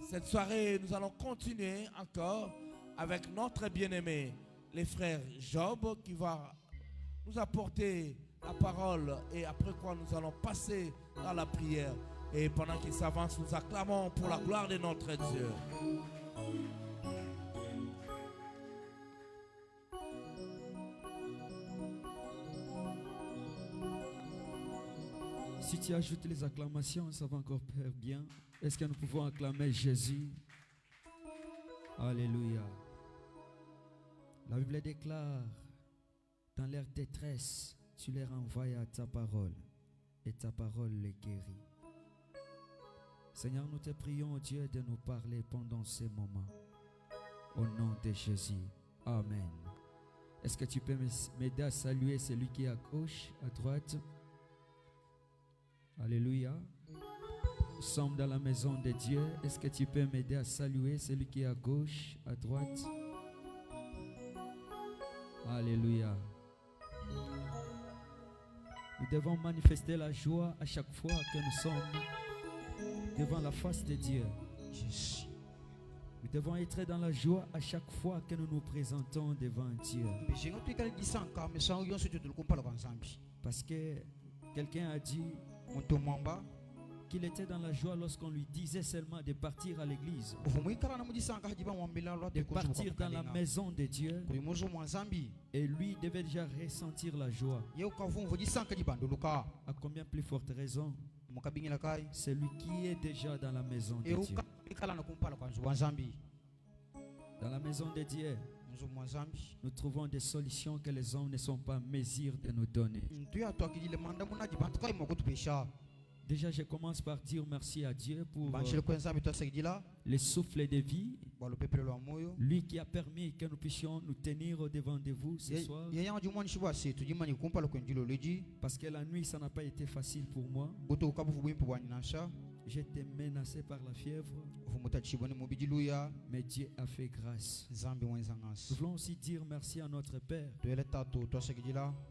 Cette soirée, nous allons continuer encore avec notre bien-aimé, les frères Job, qui va nous apporter la parole et après quoi nous allons passer dans la prière. Et pendant qu'il s'avance, nous acclamons pour la gloire de notre Dieu. Si tu ajoutes les acclamations, ça va encore faire bien. Est-ce que nous pouvons acclamer Jésus? Alléluia. La Bible déclare, dans leur détresse, tu les renvoies à ta parole et ta parole les guérit. Seigneur, nous te prions, Dieu, de nous parler pendant ces moments. Au nom de Jésus. Amen. Est-ce que tu peux m'aider à saluer celui qui est à gauche, à droite? Alléluia. Nous sommes dans la maison de Dieu. Est-ce que tu peux m'aider à saluer celui qui est à gauche, à droite? Alléluia. Nous devons manifester la joie à chaque fois que nous sommes devant la face de Dieu. Nous devons être dans la joie à chaque fois que nous nous présentons devant Dieu. Parce que quelqu'un a dit qu'il était dans la joie lorsqu'on lui disait seulement de partir à l'église, de partir dans la maison de Dieu, et lui devait déjà ressentir la joie. À combien plus forte raison celui qui est déjà dans la maison de Dieu. Dans la maison de Dieu, nous trouvons des solutions que les hommes ne sont pas en mesure de nous donner. Déjà, je commence par dire merci à Dieu pour le souffle de vie, lui qui a permis que nous puissions nous tenir au devant de vous ce soir. Parce que la nuit, ça n'a pas été facile pour moi. J'étais menacé par la fièvre, mais Dieu a fait grâce. Nous voulons aussi dire merci à notre Père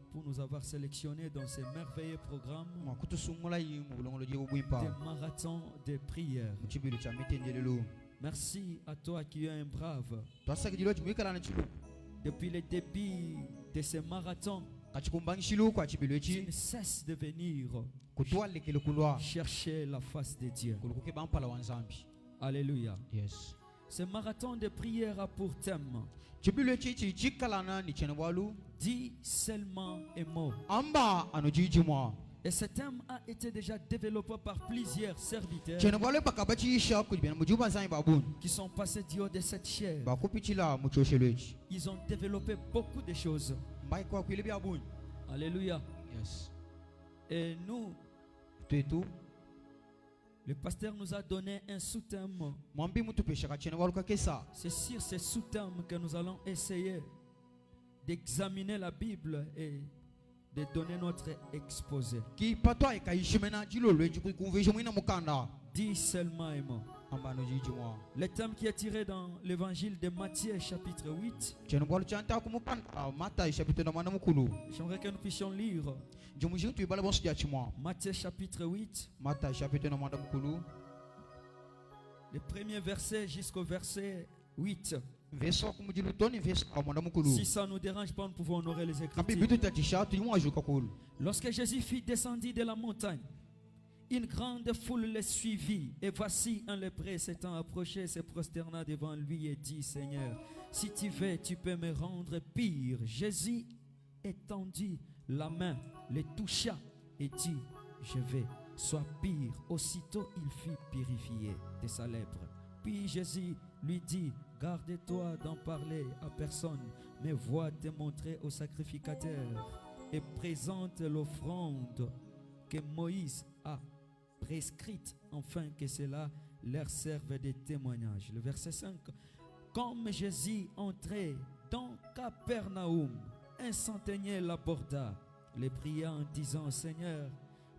pour nous avoir sélectionnés dans ces merveilleux programmes des marathons de prière. Merci à toi qui es un brave. Depuis le début de ces marathons, tu ne cesses de venir chercher la face de Dieu. Alléluia. Yes. Ce marathon de prière a pour thème: dis seulement un mot. Et ce thème a été déjà développé par plusieurs serviteurs qui sont passés du haut de cette chair. Ils ont développé beaucoup de choses. Alléluia. Yes. Et nous, le pasteur nous a donné un sous-thème. C'est sur ce sous-thème que nous allons essayer d'examiner la Bible et de donner notre exposé. Dis seulement un mot. Le thème qui est tiré dans l'évangile de Matthieu chapitre 8. J'aimerais que nous puissions lire Matthieu chapitre 8. Le premier verset jusqu'au verset 8. Si ça ne nous dérange pas, nous pouvons honorer les Écritures. Lorsque Jésus fut descendu de la montagne, une grande foule le suivit, et voici un lépreux s'étant approché, se prosterna devant lui et dit: Seigneur, si tu veux, tu peux me rendre pire. Jésus étendit la main, le toucha et dit: je vais, sois pire. Aussitôt il fut purifié de sa lèpre. Puis Jésus lui dit: garde-toi d'en parler à personne, mais va te montrer au sacrificateur et présente l'offrande que Moïse a prescrite, afin que cela leur serve de témoignage. Le verset 5. Comme Jésus entrait dans Capernaum, un centenier l'aborda, le pria en disant: Seigneur,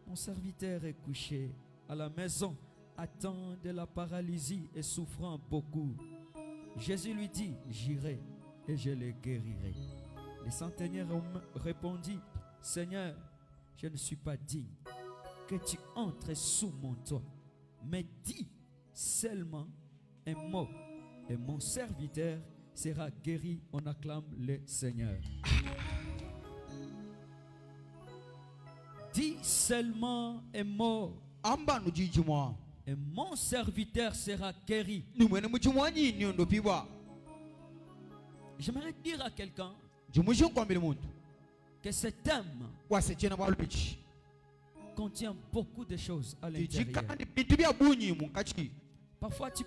mon serviteur est couché à la maison, atteint de la paralysie et souffrant beaucoup. Jésus lui dit: j'irai et je le guérirai. Le centenier répondit: Seigneur, je ne suis pas digne que tu entres sous mon toit, mais dis seulement un mot et mon serviteur sera guéri. On acclame le Seigneur. Dis seulement un mot et mon serviteur sera guéri. J'aimerais dire à quelqu'un que cet thème contient beaucoup de choses à l'intérieur. Parfois tu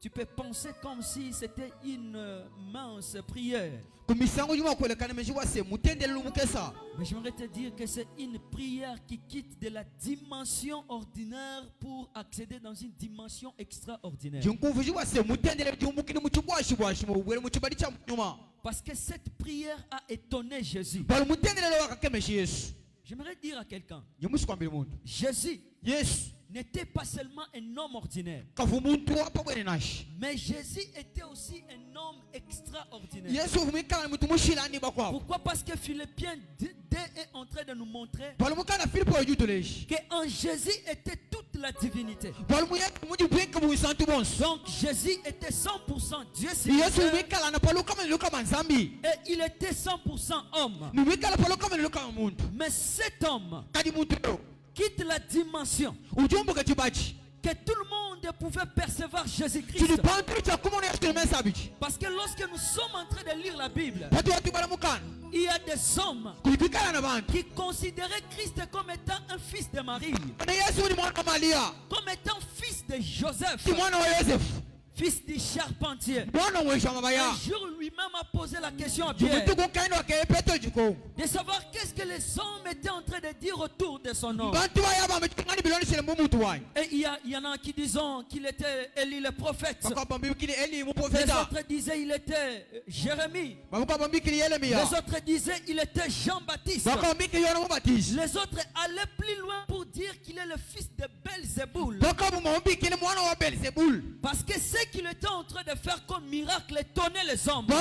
peux penser comme si c'était une mince prière. Mais j'aimerais te dire que c'est une prière qui quitte de la dimension ordinaire pour accéder dans une dimension extraordinaire. Parce que cette prière a étonné Jésus. J'aimerais dire à quelqu'un, Jésus n'était pas seulement un homme ordinaire, mais Jésus était aussi un homme extraordinaire. Pourquoi? Parce que Philippiens 2 est en train de nous montrer qu'en Jésus était toute la divinité. Donc Jésus était 100% Dieu, et il était 100% homme. Mais cet homme quitte la dimension que tout le monde pouvait percevoir Jésus-Christ. Parce que lorsque nous sommes en train de lire la Bible, il y a des hommes qui considéraient Christ comme étant un fils de Marie, comme étant fils de Joseph, fils du charpentier. Un jour, lui-même a posé la question à Pierre de savoir qu'est-ce que les hommes étaient en train de dire autour de son nom. Et il y en a qui disent qu'il était Élie le prophète. Les autres disaient qu'il était Jérémie. Les autres disaient qu'il était Jean-Baptiste. Les autres allaient plus loin pour dire qu'il est le fils de Belzéboul. Parce que ce qu'il était en train de faire comme miracle étonnait les hommes. Et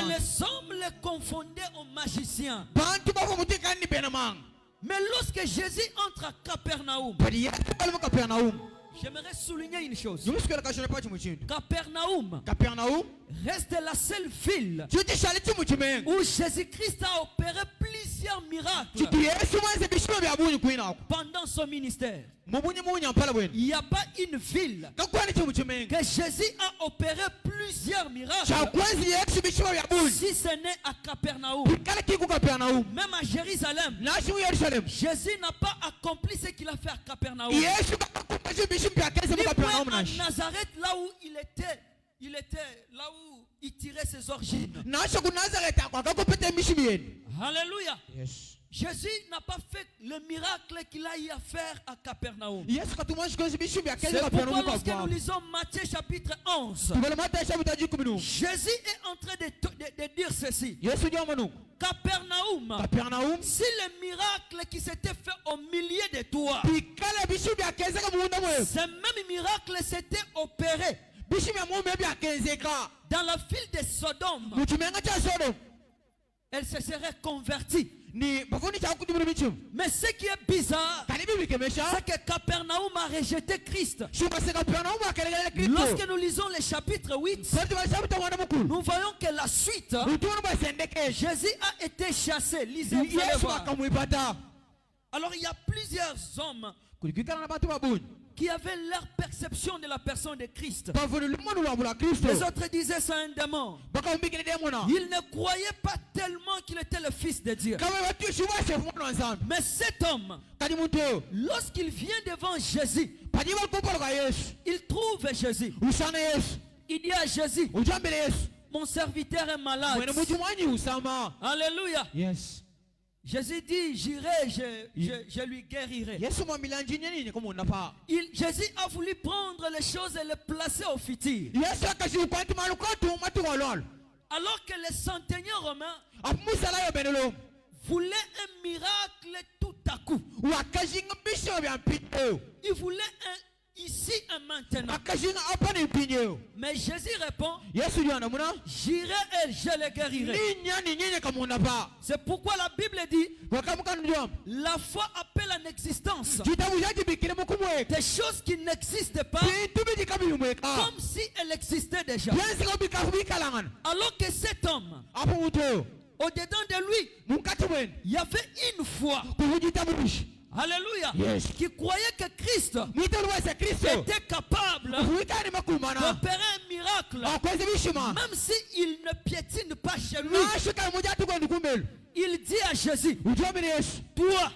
les hommes le confondaient aux magiciens. Mais lorsque Jésus entre à Capernaum, j'aimerais souligner une chose. Capernaum reste la seule ville où Jésus-Christ a opéré plusieurs miracles pendant son ministère. Il n'y a pas une ville que Jésus a opéré plusieurs miracles si ce n'est à Capernaum. Même à Jérusalem, Jésus n'a pas accompli ce qu'il a fait à Capernaum. Ni à Nazareth, là où il était là où il tirait ses origines. Alléluia. Yes. Jésus n'a pas fait le miracle qu'il a eu à faire à Capernaum. C'est pourquoi lorsque nous lisons Matthieu chapitre 11, Jésus est en train de dire ceci. Capernaum, si le miracle qui s'était fait au milieu de toi, ce même miracle s'était opéré dans la ville de Sodome, elle se serait convertie. Mais ce qui est bizarre, c'est que Capernaum a rejeté Christ. Lorsque nous lisons le chapitre 8, nous voyons que la suite, Jésus a été chassé. Lisez, vous allez voir. Alors il y a plusieurs hommes qui avaient leur perception de la personne de Christ. Les autres disaient c'est un démon. Ils ne croyaient pas tellement qu'il était le Fils de Dieu. Mais cet homme, lorsqu'il vient devant Jésus, il trouve Jésus. Il dit à Jésus, mon serviteur est malade. Alléluia. Yes. Jésus dit, j'irai, je lui guérirai. Jésus a voulu prendre les choses et les placer au futur. Alors que les centeniers romains voulaient un miracle tout à coup. Ils voulaient ici ici et maintenant. Mais Jésus répond, j'irai et je les guérirai. C'est pourquoi la Bible dit, la foi appelle en existence des choses qui n'existent pas, comme si elles existaient déjà. Alors que cet homme, au-dedans de lui, il y avait une foi. Alléluia. Yes. Qui croyait que Christ était capable d'opérer un miracle. Même s'il ne piétine pas chez lui. Il dit à Jésus, toi,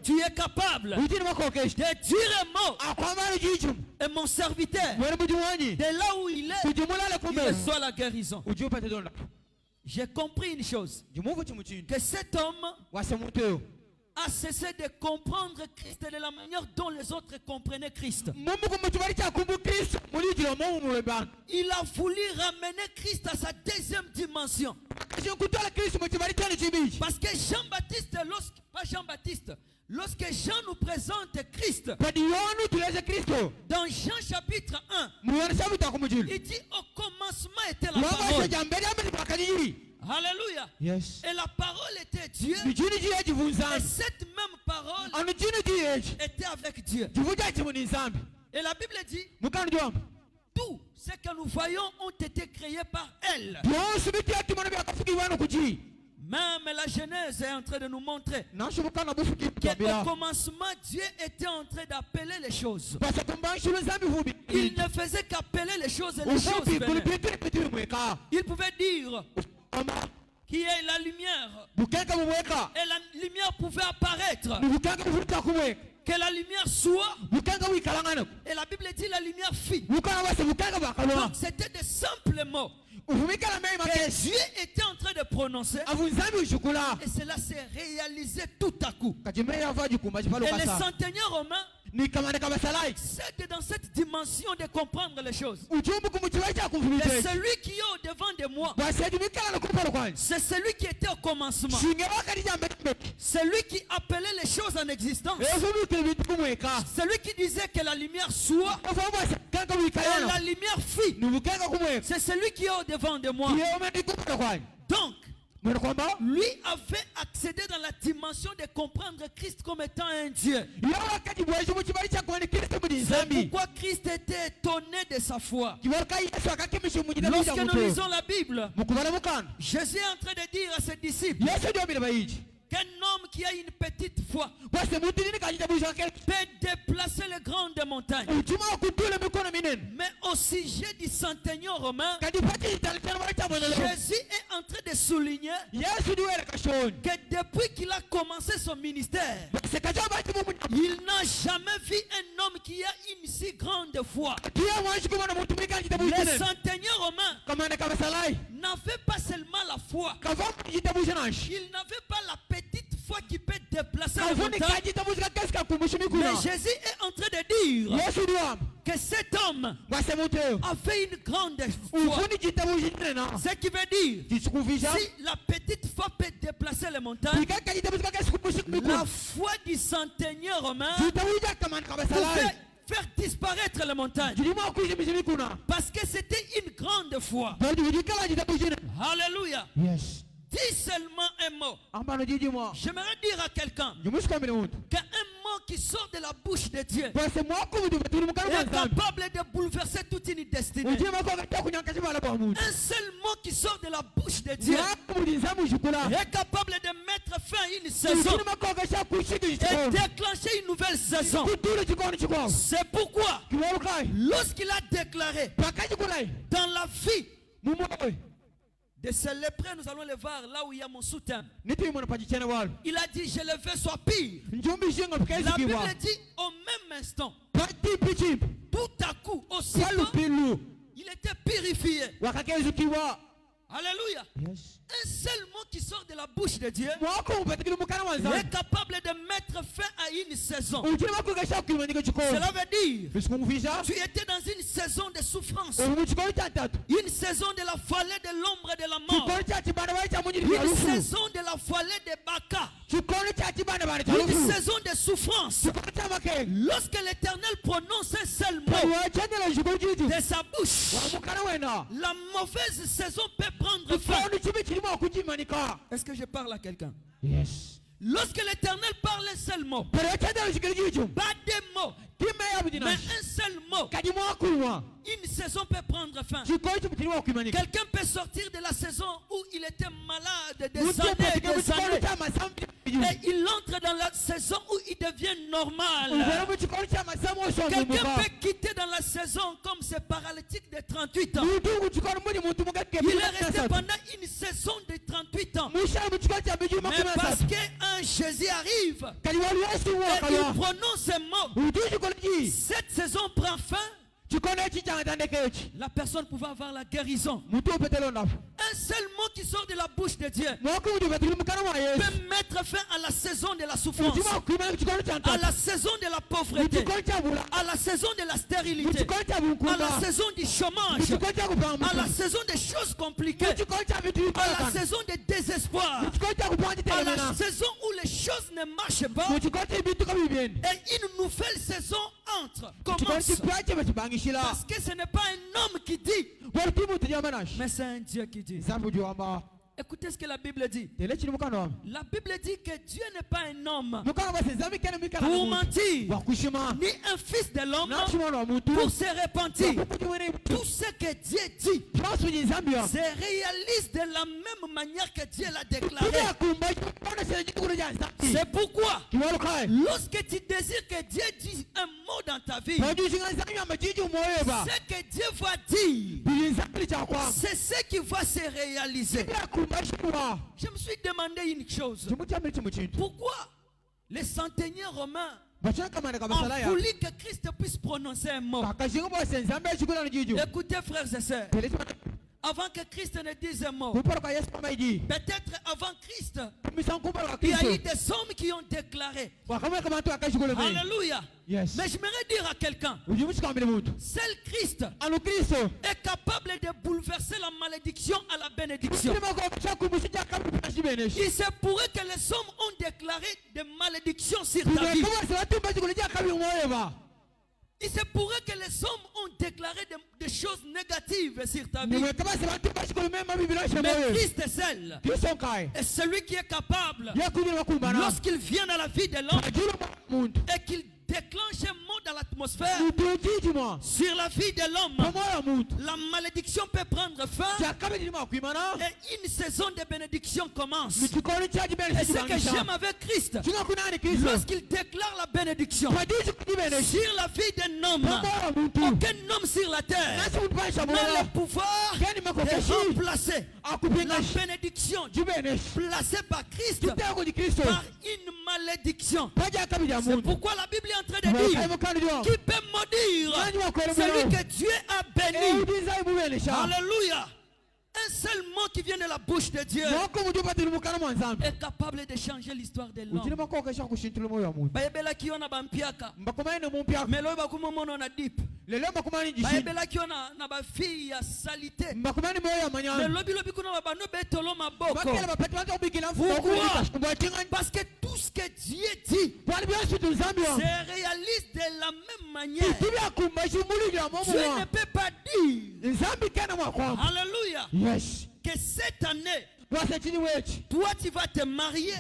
tu es capable de dire un mot. Et mon serviteur, de là où il est, il reçoit la guérison. J'ai compris une chose. Que cet homme a cessé de comprendre Christ de la manière dont les autres comprenaient Christ. Il a voulu ramener Christ à sa deuxième dimension. Parce que lorsque Jean nous présente Christ, dans Jean chapitre 1, il dit au commencement était la parole. Alléluia. Yes. Et la parole était Dieu. Et cette même parole était avec Dieu. Et la Bible dit, tout ce que nous voyons ont été créés par elle. Même la Genèse est en train de nous montrer qu'au commencement, Dieu était en train d'appeler les choses. Il ne faisait qu'appeler les choses et les choses venaient. Il pouvait dire qui est la lumière. Et la lumière pouvait apparaître. Que la lumière soit. Et la Bible dit la lumière fit. Donc c'était de simples mots que Dieu était en train de prononcer. Et cela s'est réalisé tout à coup. Et les centeniers romains, c'est dans cette dimension de comprendre les choses. C'est celui qui est au devant de moi. C'est celui qui était au commencement. Celui qui appelait les choses en existence. Celui qui disait que la lumière soit. Et la lumière fit. C'est celui qui est au devant de moi. Donc, lui avait accédé dans la dimension de comprendre Christ comme étant un Dieu. C'est pourquoi Christ était étonné de sa foi. Lorsque nous lisons la Bible, Jésus est en train de dire à ses disciples qu'un homme qui a une petite foi peut déplacer les grandes montagnes. Mais au sujet du centenion romain, Jésus est en train de souligner que depuis qu'il a commencé son ministère, il n'a jamais vu un homme qui a une si grande foi. Les centenions romains n'avaient pas seulement la foi, ils n'avaient pas la petite foi qui peut déplacer les montagnes. Mais Jésus est en train de dire que cet homme avait une grande foi. Ce qui veut dire, si la petite foi peut déplacer les montagnes, la foi du centenier romain pouvait faire disparaître les montagnes. Parce que c'était une grande foi. Alléluia. Yes. Dis seulement un mot. J'aimerais dire à quelqu'un qu'un mot qui sort de la bouche de Dieu est capable de bouleverser toute une destinée. Un seul mot qui sort de la bouche de Dieu est capable de mettre fin à une saison et déclencher une nouvelle saison. C'est pourquoi lorsqu'il a déclaré dans la vie de ce lépreux, nous allons le voir là où il y a mon soutien. Il a dit, je le veux soit pire. La Bible dit, au même instant, tout à coup, aussitôt, il était purifié. Alléluia. Yes. Un seul mot qui sort de la bouche de Dieu est capable de mettre fin à une saison. Cela veut dire, tu étais dans une saison de souffrance, une saison de la vallée de l'ombre de la mort, une saison de la vallée de Baka, une saison de souffrance. Lorsque l'Éternel prononce un seul mot, de sa bouche. La mauvaise saison peut prendre fin. Est-ce que je parle à quelqu'un? Yes. Lorsque l'Éternel parle un seul mot, pas des mots, mais un seul mot, une saison peut prendre fin. Quelqu'un peut sortir de la saison où il était malade des années, et il entre dans la saison où il devient normal. Quelqu'un peut quitter dans la saison comme ce paralytique de 38 ans. Il est resté pendant une saison de 38 ans. Mais parce qu'un Jésus arrive et il prononce ces mots, cette saison prend fin. La personne pouvait avoir la guérison. Un seul mot qui sort de la bouche de Dieu peut mettre fin à la saison de la souffrance, à la saison de la pauvreté, à la saison de la stérilité, à la saison du chômage, à la saison des choses compliquées, à la saison des désespoirs, à la saison où les choses ne marchent pas et une nouvelle saison commence. Parce que ce n'est pas un homme qui dit, mais c'est un Dieu qui dit. Écoutez ce que la Bible dit. La Bible dit que Dieu n'est pas un homme pour mentir, ni un fils de l'homme pour se repentir. Tout ce que Dieu dit se réalise de la même manière que Dieu l'a déclaré. C'est pourquoi, lorsque tu désires que Dieu dise un mot dans ta vie, ce que Dieu va dire, c'est ce qui va se réaliser. Je me suis demandé une chose. Pourquoi les centeniers romains ont voulu que Christ puisse prononcer un mot? Écoutez, frères et sœurs, avant que Christ ne dise un mot, peut-être avant Christ, il y a eu des hommes qui ont déclaré. Alléluia. Yes. Mais j'aimerais dire à quelqu'un, seul Christ est capable de bouleverser la malédiction à la bénédiction. Il se pourrait que les hommes ont déclaré des malédictions sur ta vie. Il se pourrait que les hommes ont déclaré des choses négatives sur ta vie. Mais Christ est seul. Et celui qui est capable, lorsqu'il vient dans la vie de l'homme et qu'il déclenche un mot dans l'atmosphère sur la vie de l'homme, la malédiction peut prendre fin et une saison de bénédiction commence. Et ce que j'aime avec Christ, lorsqu'il déclare la bénédiction sur la vie d'un homme, aucun homme sur la terre n'a le pouvoir de remplacer la bénédiction placée par Christ par une malédiction. C'est pourquoi la Bible est en train de dire, qui peut maudire celui que Dieu a béni. Alléluia. Un seul mot qui vient de la bouche de Dieu est capable de changer l'histoire de l'homme. Parce que tout ce que Dieu dit se réalise de la même manière. Dieu ne peut pas dire, alléluia, yes, que cette année, toi tu vas te marier et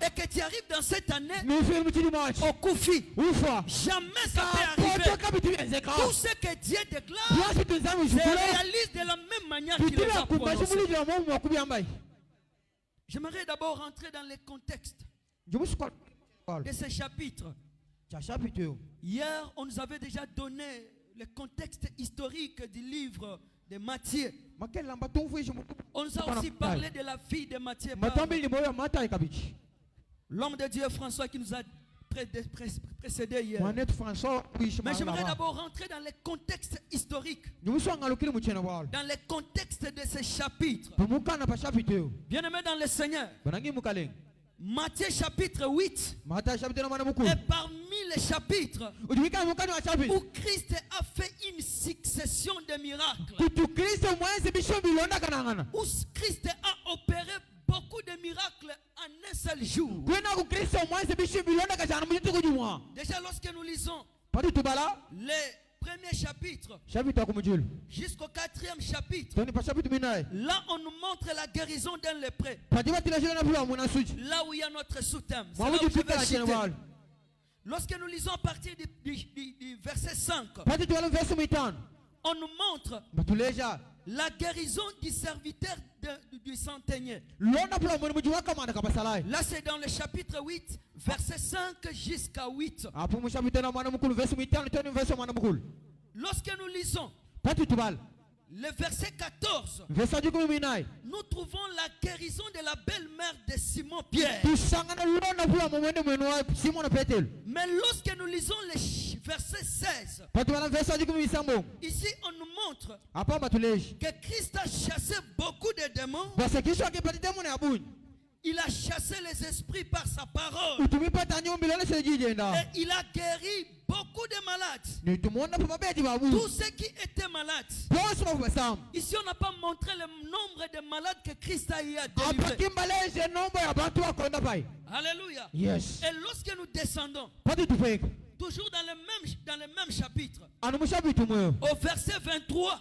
que tu arrives dans cette année au Koufi. Jamais ça peut arriver. Tout ce que Dieu déclare se réalise de la même manière qu'il les a prononcés. J'aimerais d'abord rentrer dans le contexte de ce chapitre. Hier, on nous avait déjà donné le contexte historique du livre de Matthieu. On nous a aussi parlé de la vie de Matthieu. L'homme de Dieu François qui nous a précédé hier. Mais j'aimerais d'abord rentrer dans le contexte historique, dans le contexte de ce chapitre. Bien-aimé dans le Seigneur, Matthieu chapitre 8 est parmi les chapitres où Christ a fait une succession de miracles, où Christ a opéré beaucoup de miracles en un seul jour. Déjà lorsque nous lisons les premier chapitre jusqu'au 4e chapitre, là on nous montre la guérison d'un lépreux. Là où il y a notre sous-thème. C'est là où je vais citer. Lorsque nous lisons à partir du verset 5, on nous montre la guérison du serviteur du centenier. Là c'est dans le chapitre 8, verset 5 jusqu'à 8. Lorsque nous lisons le verset 14, nous trouvons la guérison de la belle-mère de Simon Pierre. Mais lorsque nous lisons le verset 16, ici on nous montre que Christ a chassé beaucoup de démons. Il a chassé les esprits par sa parole. Et il a guéri beaucoup de malades. Tous ceux qui étaient malades. Ici, on n'a pas montré le nombre de malades que Christ a délivrés. Alléluia. Yes. Et lorsque nous descendons, toujours dans le même chapitre, au verset 23,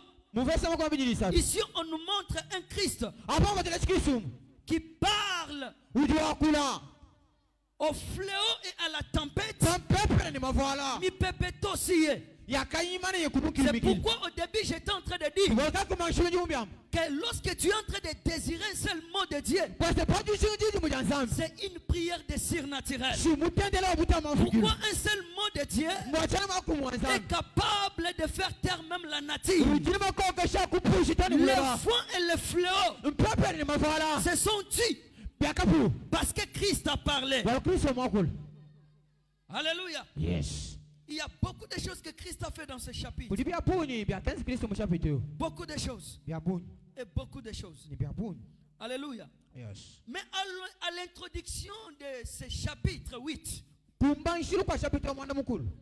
ici, on nous montre un Christ qui parle au fléau et à la tempête. C'est pourquoi au début j'étais en train de dire que lorsque tu es en train de désirer un seul mot de Dieu, c'est une prière de surnaturel. Pourquoi un seul mot de Dieu est capable de faire taire même la nature. Le foin et le fléau se sont tus parce que Christ a parlé. Alléluia. Yes. Il y a beaucoup de choses que Christ a fait dans ce chapitre. Beaucoup de choses. Et beaucoup de choses. Alléluia. Yes. Mais à l'introduction de ce chapitre 8,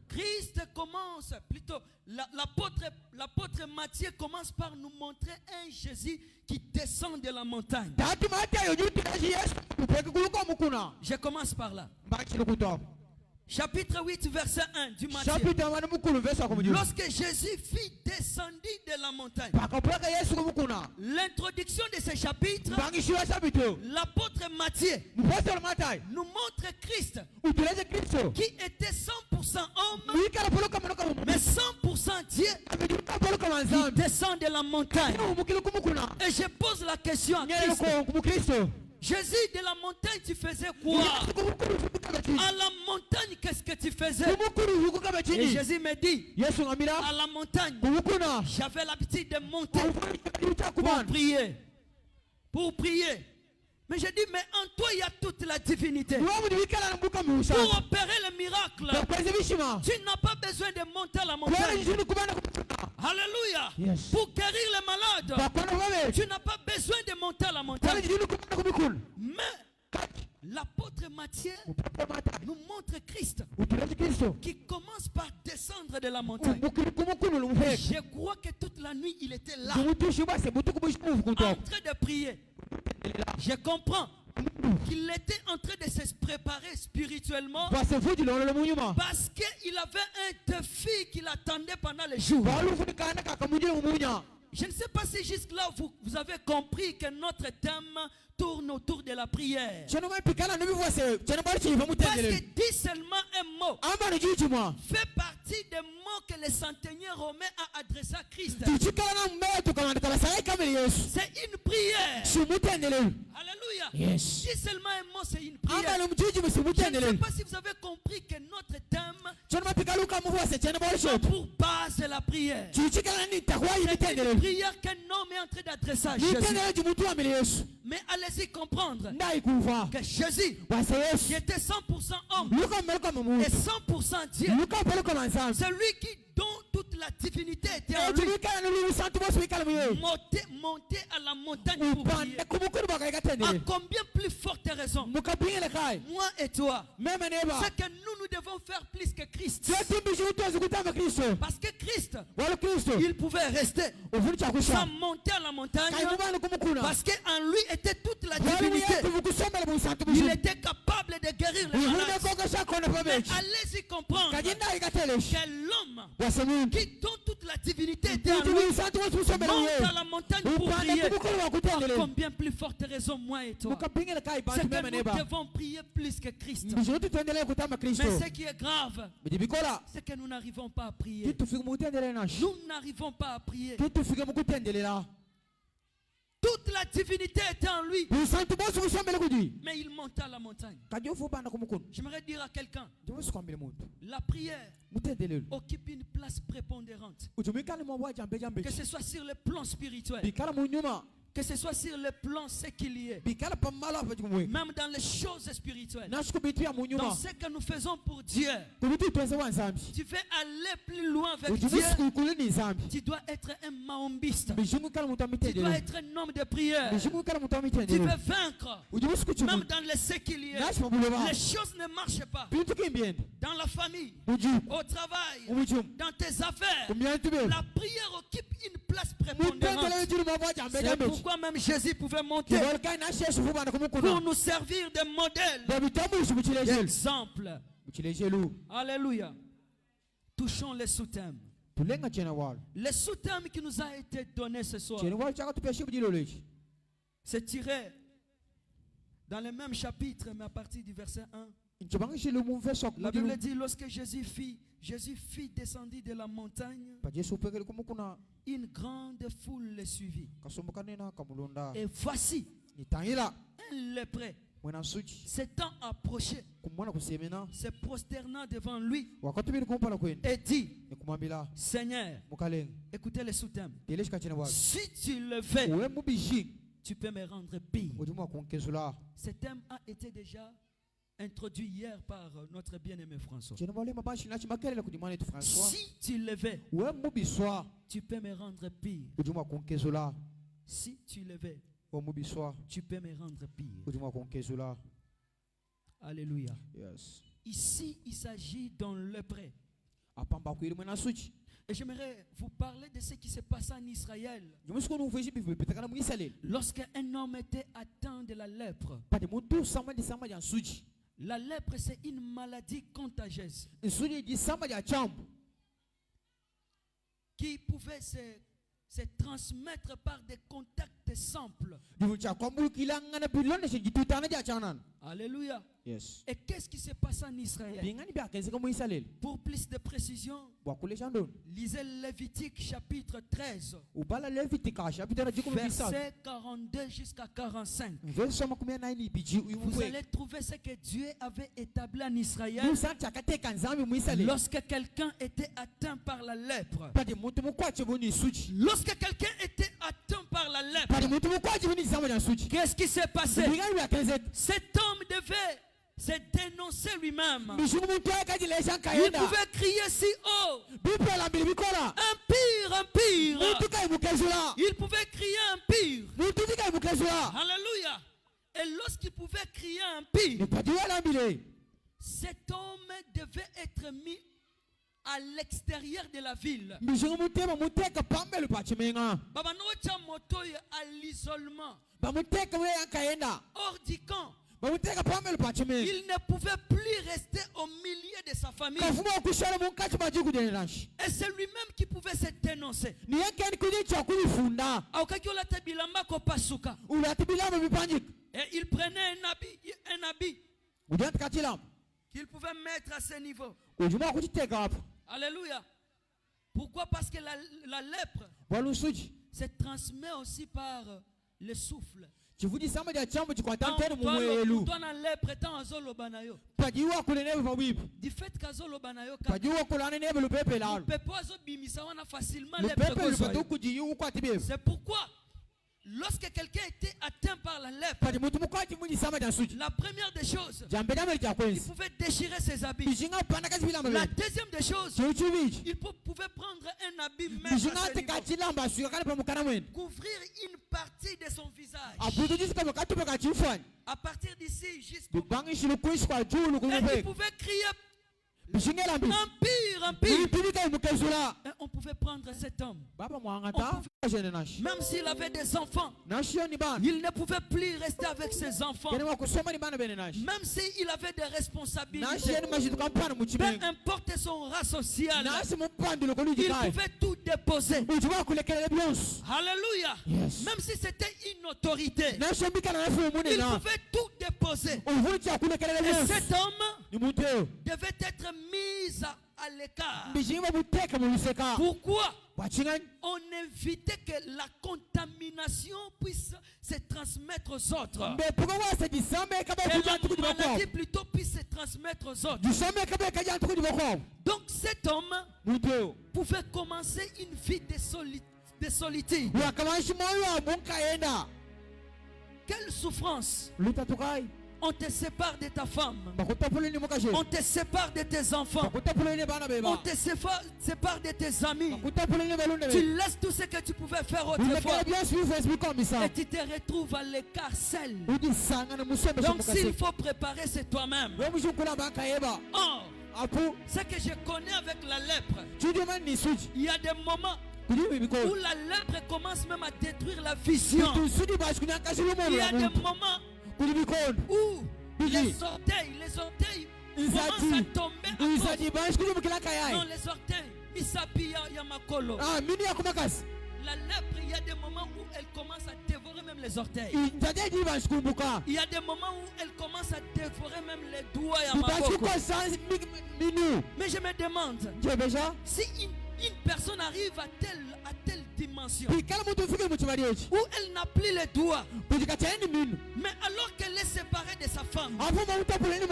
Christ commence, plutôt l'apôtre Matthieu commence par nous montrer un Jésus qui descend de la montagne. Je commence par là. Chapitre 8, verset 1 du Matthieu. Lorsque Jésus fut descendu de la montagne. L'introduction de ce chapitre, l'apôtre Matthieu nous montre Christ qui était 100% homme, mais 100% Dieu, qui descend de la montagne. Et je pose la question à Christ. Jésus, de la montagne, tu faisais quoi? À la montagne, qu'est-ce que tu faisais? Et Jésus me dit, à la montagne, j'avais l'habitude de monter pour prier. Pour prier. Mais je dis, mais en toi, il y a toute la divinité. Pour opérer le miracle, tu n'as pas besoin de monter à la montagne. Alléluia. Yes. Pour guérir les malades, tu n'as pas besoin de monter à la montagne. Mais l'apôtre Matthieu nous montre Christ qui commence par descendre de la montagne. Je crois que toute la nuit il était là en train de prier. Je comprends qu'il était en train de se préparer spirituellement parce qu'il avait un défi qui l'attendait pendant le jour. Je ne sais pas si jusque-là vous avez compris que notre thème tourne autour de la prière. Parce que dit seulement un mot fait partie des mots que le centenier romain a adressé à Christ. C'est une prière. Alléluia. Yes. Dit seulement un mot, c'est une prière. Je ne sais pas si vous avez compris que notre thème a pour base la prière. C'est une prière qu'un homme est en train d'adresser à Jésus. Mais allez-y comprendre que Jésus, qui était 100% homme et 100% Dieu, celui qui dont toute la divinité était en lui, monter à la montagne pour prier. À combien plus forte raison, moi et toi, c'est que nous devons faire plus que Christ. Parce que Christ, il pouvait rester sans monter à la montagne, parce qu'en lui était toute la divinité. Il était capable de guérir les malades. Mais allez-y comprendre l'homme qui dont toute la divinité était en lui monte à la montagne pour prier. Par combien plus forte raison moi et toi? C'est que nous devons prier plus que Christ. Mais ce qui est grave, c'est que nous n'arrivons pas à prier. Nous n'arrivons pas à prier. Toute la divinité était en lui. Mais il monta à la montagne. J'aimerais dire à quelqu'un, la prière occupe une place prépondérante. Que ce soit sur le plan spirituel, que ce soit sur le plan séculier, même dans les choses spirituelles, dans ce que nous faisons pour Dieu, tu veux aller plus loin avec Dieu, tu dois être un mahombiste, tu dois être un homme de prière, tu veux vaincre, même dans le séculier, les choses ne marchent pas, dans la famille, au travail, dans tes affaires, la prière occupe une place prépondérante. C'est pourquoi même Jésus pouvait monter pour nous servir de modèle, d'exemple. Alléluia. Touchons les sous-thèmes. Le sous-thème qui nous a été donné ce soir, c'est tiré dans le même chapitre, mais à partir du verset 1. La Bible dit, lorsque Jésus fit descendre de la montagne, une grande foule le suivit. Et voici, un lépreux s'étant approché, se prosternant devant lui et dit, Seigneur, écoutez le sous-thème, si tu le fais, tu peux me rendre pire. Ce thème a été déjà introduit hier par notre bien-aimé François. Si tu le fais, tu peux me rendre pire. Si tu le fais, tu peux me rendre pire. Alléluia. Yes. Ici, il s'agit d'un lépreux. Et j'aimerais vous parler de ce qui s'est passé en Israël. Lorsqu'un homme était atteint de la lèpre. La lèpre, c'est une maladie contagieuse qui pouvait se transmettre par des contacts simples. Alléluia. Yes. Et qu'est-ce qui s'est passé en Israël? Pour plus de précision, lisez Lévitique chapitre 13, verset 42 jusqu'à 45. Vous allez trouver ce que Dieu avait établi en Israël lorsque quelqu'un était atteint par la lèpre. Lorsque quelqu'un était atteint par la lèpre, qu'est-ce qui s'est passé? Cet homme devait se dénoncer lui-même. Il pouvait crier si haut, un pire, un pire. Il pouvait crier un pire. Alléluia. Et lorsqu'il pouvait crier un pire, cet homme devait être mis à l'extérieur de la ville. À l'isolement. Hors du camp. Il ne pouvait plus rester au milieu de sa famille. Et c'est lui-même qui pouvait se dénoncer. Et il prenait un habit qu'il pouvait mettre à ce niveau. Alléluia. Pourquoi? Parce que la lèpre se transmet aussi par le souffle. Du fait qu'azolobanayo c'est pourquoi lorsque quelqu'un était atteint par la lèpre, la première des choses, il pouvait déchirer ses habits. La deuxième des choses, il pouvait prendre un habit, couvrir une partie de son visage. À partir d'ici jusqu'au bout. Et il pouvait crier empire. Et on pouvait prendre cet homme. Même s'il avait des enfants, il ne pouvait plus rester avec ses enfants. Même s'il avait des responsabilités, peu importe son race sociale, il pouvait tout déposer. Alléluia. Même si c'était une autorité, il pouvait tout déposer. Et cet homme devait être mis à l'écart. Pourquoi? On évitait que la contamination puisse se transmettre aux autres. Et la maladie plutôt puisse se transmettre aux autres. Donc cet homme pouvait commencer une vie de solitude. Quelle souffrance! On te sépare de ta femme. On te sépare de tes enfants. On te sépare de tes amis. Tu laisses tout ce que tu pouvais faire autrefois. Et tu te retrouves à l'écart seul. Donc s'il faut préparer, c'est toi-même. Or, ce que je connais avec la lèpre, il y a des moments où la lèpre commence même à détruire la vision. Il y a des moments où les orteils commencent à tomber à cause. Non, les orteils, la lèpre, il y a des moments où elle commence à dévorer même les orteils. Il y a des moments où elle commence à dévorer même les doigts et à Makoko. Mais je me demande, si une personne arrive à telle dimension où elle n'a plus les doigts, mais alors qu'elle est séparée de sa femme,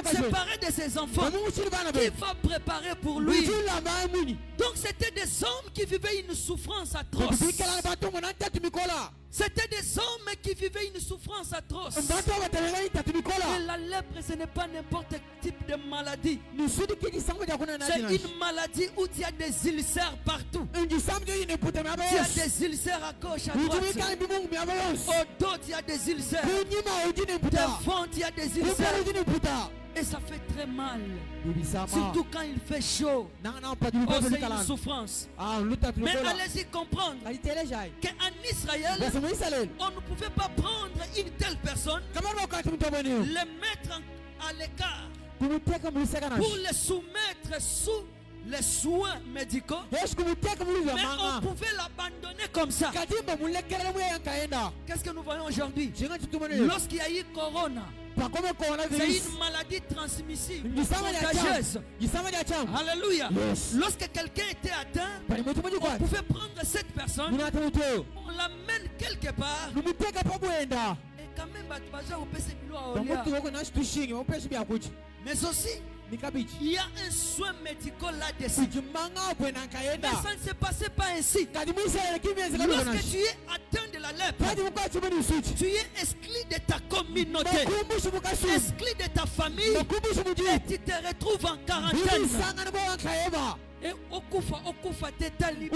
séparée de ses enfants, qui va préparer pour lui? Donc c'était des hommes qui vivaient une souffrance atroce. C'était des hommes qui vivaient une souffrance atroce. Et la lèpre, ce n'est pas n'importe quel type de maladie. C'est une maladie où il y a des ulcères partout. Il y a des ulcères à gauche, à droite. Au dos, il y a des ulcères. Devant, il y a des ulcères. Et ça fait très mal. Surtout quand il fait chaud. Oh, c'est une souffrance. Mais allez-y comprendre qu'en Israël, on ne pouvait pas prendre une telle personne, le mettre à l'écart pour le soumettre sous les soins médicaux. Mais on pouvait l'abandonner comme ça. Qu'est-ce que nous voyons aujourd'hui? Lorsqu'il y a eu Corona, c'est une maladie transmissible, contagieuse. Alléluia. Lorsque quelqu'un était atteint, on pouvait prendre cette personne, on l'amène quelque part, et quand même, mais aussi, il y a un soin médical là-dessus. Mais ça ne se passait pas ainsi. Lorsque tu es atteint de la lèpre, tu es exclu de ta communauté, exclu de ta famille, et tu te retrouves en quarantaine. Et okufa tetali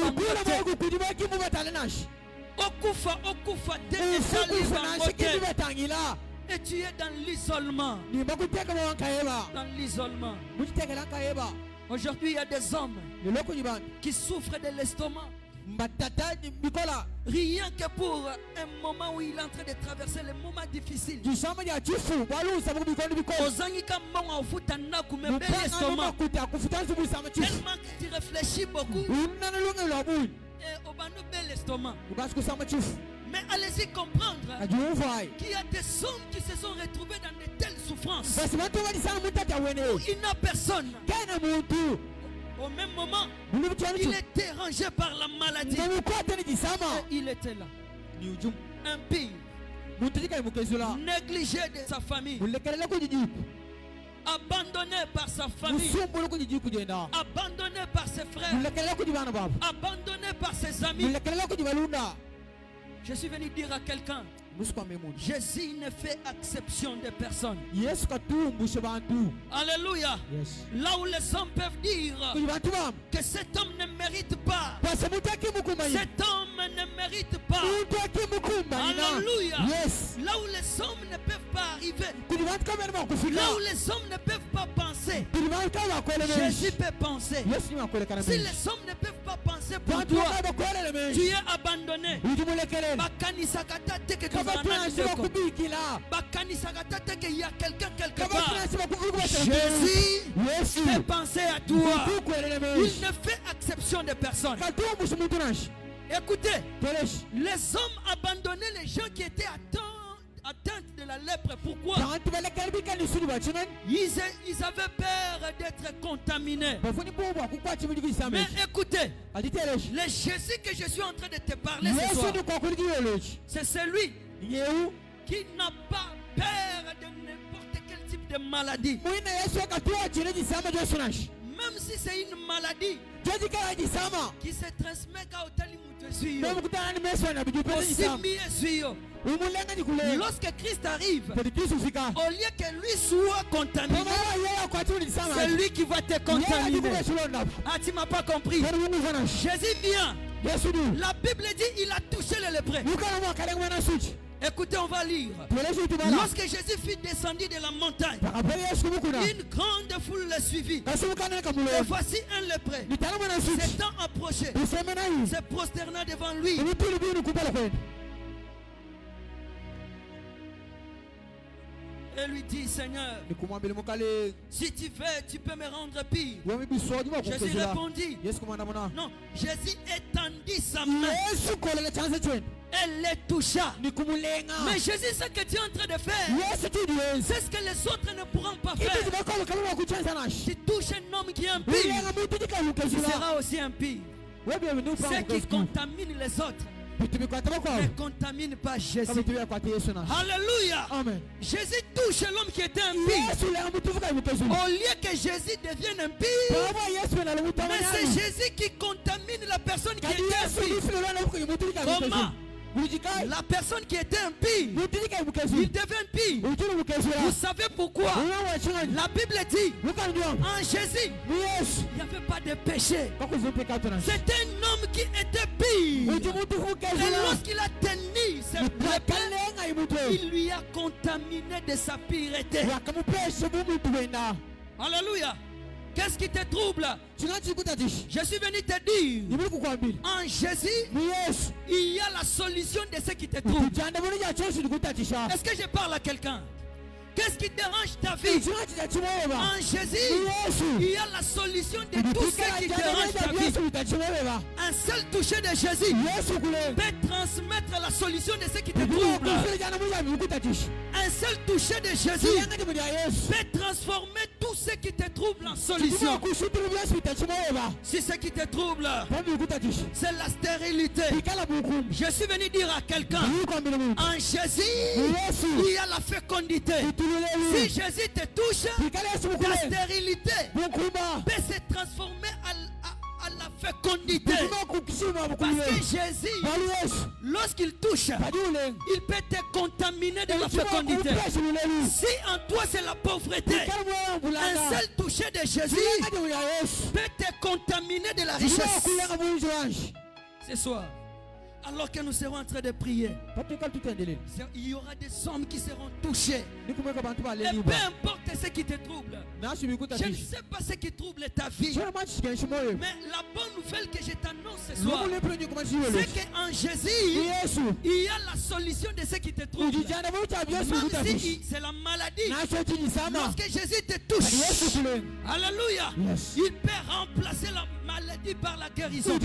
et tu es dans l'isolement. Dans l'isolement. Aujourd'hui, il y a des hommes qui souffrent de l'estomac. Rien que pour un moment où il est en train de traverser les moments difficiles. Tellement que tu réfléchis beaucoup. Et au bel estomac. Mais allez-y comprendre qu'il y a des hommes qui se sont retrouvés dans de telles souffrances où il n'a personne. Au même moment, il est dérangé par la maladie. Et il était là, impie, négligé de sa famille, abandonné par sa famille, abandonné par ses frères, abandonné par ses amis. Je suis venu dire à quelqu'un, Jésus ne fait exception de personne. Alléluia. Là où les hommes peuvent dire que cet homme ne mérite pas, cet homme ne mérite pas. Alléluia. Là où les hommes ne peuvent pas arriver, là où les hommes ne peuvent pas penser, penser. Jésus peut penser. Si les hommes ne peuvent pas penser pour toi, tu es abandonné. Il y a quelqu'un quelque part. Jésus fait penser à toi. Il ne fait exception de personne. Écoutez, les hommes abandonnaient les gens qui étaient atteints de la lèpre. Pourquoi? Ils avaient peur d'être contaminés. Mais écoutez, le Jésus que je suis en train de te parler ce soir, c'est celui qui n'a pas peur de n'importe quel type de maladie. Même si c'est une maladie qui se transmet quand lorsque Christ arrive, au lieu que lui soit contaminé, c'est lui qui va te contaminer. Ah, tu m'as pas compris. Jésus vient. La Bible dit il a touché le lépreux. Écoutez, on va lire. Lorsque Jésus fut descendu de la montagne, une grande foule le suivit. Et voici un lépreux s'étant approché, se prosternant devant lui. Et lui dit, Seigneur, si tu veux, tu peux me rendre pire. Jésus répondit, non. Jésus étendit sa main. Elle les toucha. Mais Jésus, ce que tu es en train de faire, c'est ce que les autres ne pourront pas faire. Tu touches un homme qui est impie, tu seras aussi impie. Ce qui contamine les autres ne contamine pas Jésus. Alléluia. Amen. Jésus touche l'homme qui était impie. Au lieu que Jésus devienne impie, mais c'est Jésus qui contamine la personne qui était impie. Comment? La personne qui était impie, il devient impie. Vous savez pourquoi? La Bible dit, en Jésus, il n'y avait pas de péché. C'était un homme qui était pire. Et lorsqu'il a tenu ce peuple, il lui a contaminé de sa pureté. Alléluia. Qu'est-ce qui te trouble? Je suis venu te dire, en Jésus, il y a la solution de ce qui te trouble. Est-ce que je parle à quelqu'un? Qu'est-ce qui dérange ta vie? En Jésus, il y a la solution de tout ce qui dérange ta vie. Un seul toucher de Jésus peut transmettre la solution de ce qui te trouble. Un seul toucher de Jésus peut transformer tout ce qui te trouble en solution. Si ce qui te trouble, c'est la stérilité, je suis venu dire à quelqu'un, en Jésus, il y a la fécondité. Si Jésus te touche, ta stérilité peut se transformer à la fécondité. Parce que Jésus, lorsqu'il touche, il peut te contaminer de la fécondité. Si en toi c'est la pauvreté, un seul toucher de Jésus peut te contaminer de la richesse. Ce soir, alors que nous serons en train de prier, il y aura des hommes qui seront touchés. Et peu importe ce qui te trouble, je ne sais pas ce qui trouble ta vie, mais la bonne nouvelle que je t'annonce ce soir, c'est qu'en Jésus, il y a la solution de ce qui te trouble. Même si c'est la maladie, lorsque Jésus te touche, alléluia, il peut remplacer la maladie par la guérison.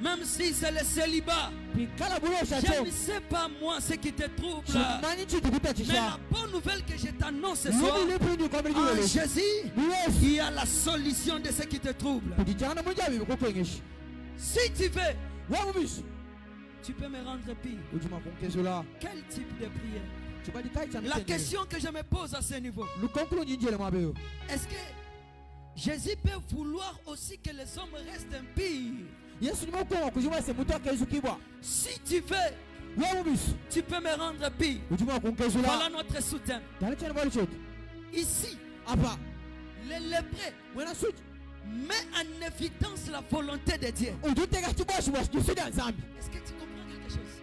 Même si c'est le célibat, je ne sais pas moi ce qui te trouble, mais la bonne nouvelle que je t'annonce ce soir, en Jésus, il y a la solution de ce qui te trouble. Si tu veux, tu peux me rendre pire. Quel type de prière? La question que je me pose à ce niveau, est-ce que Jésus peut vouloir aussi que les hommes restent impies? Si tu veux, tu peux me rendre pire. Voilà notre soutien. Ici, les lépreux met en évidence la volonté de Dieu. Est-ce que tu comprends quelque chose?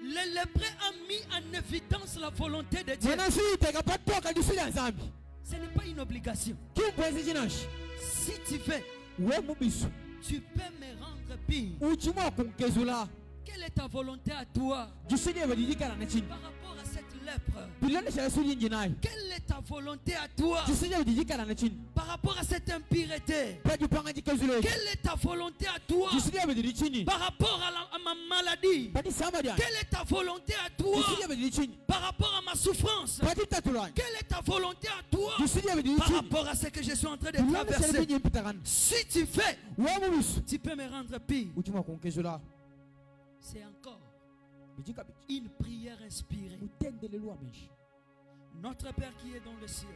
Le lépreux a mis en évidence la volonté de Dieu. Ce n'est pas une obligation. Si tu veux, tu peux me rendre pire. Quelle est ta volonté à toi par rapport à cette lèpre? Quelle est ta volonté à toi par rapport à cette impureté? Quelle est ta volonté à toi par rapport à ma maladie? Quelle est ta volonté à toi par rapport à ma souffrance? Quelle est ta volonté à toi par rapport à ce que je suis en train de traverser? Si tu fais, tu peux me rendre pire. C'est encore une prière inspirée. Notre Père qui est dans le ciel,